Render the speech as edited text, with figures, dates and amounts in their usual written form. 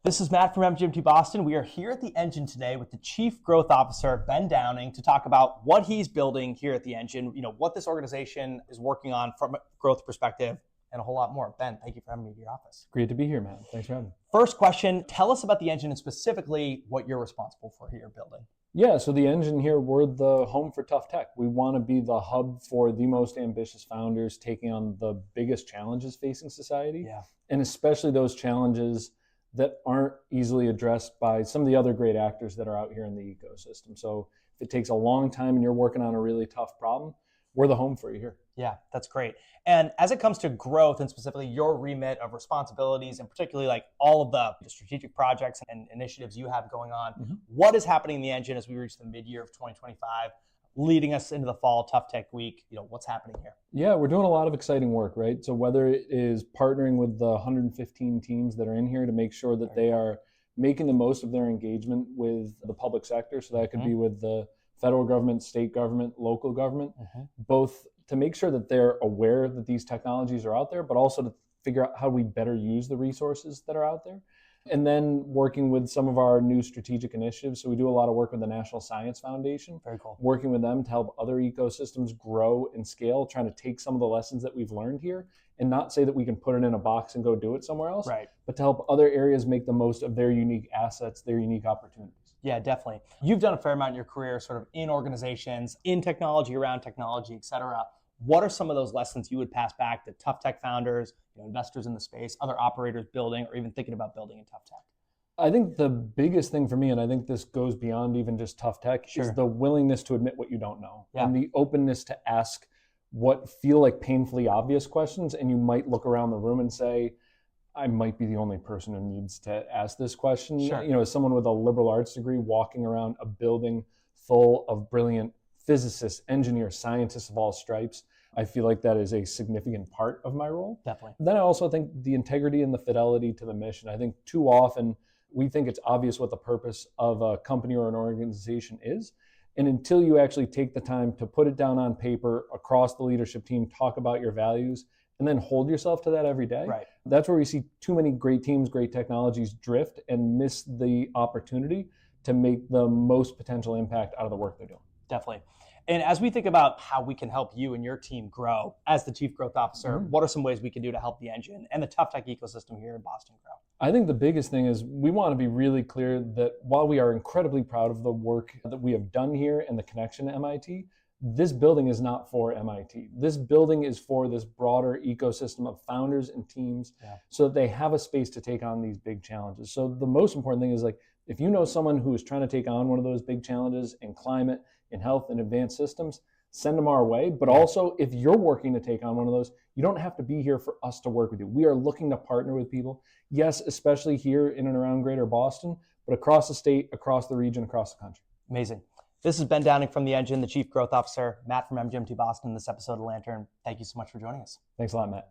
This is Matt from MGMT Boston. We are here at the Engine today with the Chief Growth Officer, Ben Downing, to talk about what he's building here at the Engine, what this organization is working on from a growth perspective, and a whole lot more. Ben, thank you for having me to your office. Great to be here, Matt. Thanks for having me. First question, tell us about the Engine and specifically what you're responsible for here building. Yeah, so the Engine here, we're the home for tough tech. We want to be the hub for the most ambitious founders taking on the biggest challenges facing society, and especially those challenges that aren't easily addressed by some of the other great actors that are out here in the ecosystem. So if it takes a long time and you're working on a really tough problem, we're the home for you here. Yeah, that's great. And as it comes to growth and specifically your remit of responsibilities and particularly like all of the strategic projects and initiatives you have going on, what is happening in the Engine as we reach the mid-year of 2025, leading us into the fall Tough Tech Week? What's happening here? Yeah, we're doing a lot of exciting work, right? So whether it is partnering with the 115 teams that are in here to make sure that they are making the most of their engagement with the public sector, so that could be with the federal government, state government, local government, both to make sure that they're aware that these technologies are out there, but also to figure out how we better use the resources that are out there. And then working with some of our new strategic initiatives. So we do a lot of work with the National Science Foundation. Very cool. Working with them to help other ecosystems grow and scale, trying to take some of the lessons that we've learned here and not say that we can put it in a box and go do it somewhere else, but to help other areas make the most of their unique assets, their unique opportunities. Yeah, definitely. You've done a fair amount in your career sort of in organizations, in technology, around technology, et cetera. What are some of those lessons you would pass back to tough tech founders, investors in the space, other operators building or even thinking about building in tough tech? I think the biggest thing for me, and I think this goes beyond even just tough tech, is the willingness to admit what you don't know and the openness to ask what feel like painfully obvious questions. And you might look around the room and say, I might be the only person who needs to ask this question. As someone with a liberal arts degree walking around a building full of brilliant physicists, engineers, scientists of all stripes, I feel like that is a significant part of my role. Definitely. Then I also think the integrity and the fidelity to the mission. I think too often we think it's obvious what the purpose of a company or an organization is. And until you actually take the time to put it down on paper across the leadership team, talk about your values, and then hold yourself to that every day. That's where we see too many great teams, great technologies drift and miss the opportunity to make the most potential impact out of the work they're doing. Definitely. And as we think about how we can help you and your team grow as the Chief Growth Officer, what are some ways we can do to help the Engine and the tough tech ecosystem here in Boston grow? I think the biggest thing is we want to be really clear that while we are incredibly proud of the work that we have done here and the connection to MIT, this building is not for MIT. This building is for this broader ecosystem of founders and teams so that they have a space to take on these big challenges. So the most important thing is if you know someone who is trying to take on one of those big challenges in climate, in health, and advanced systems, send them our way. But also, if you're working to take on one of those, you don't have to be here for us to work with you. We are looking to partner with people. Yes, especially here in and around greater Boston, but across the state, across the region, across the country. Amazing. This is Ben Downing from the Engine, the Chief Growth Officer, Matt from MGMT Boston, this episode of Lantern. Thank you so much for joining us. Thanks a lot, Matt.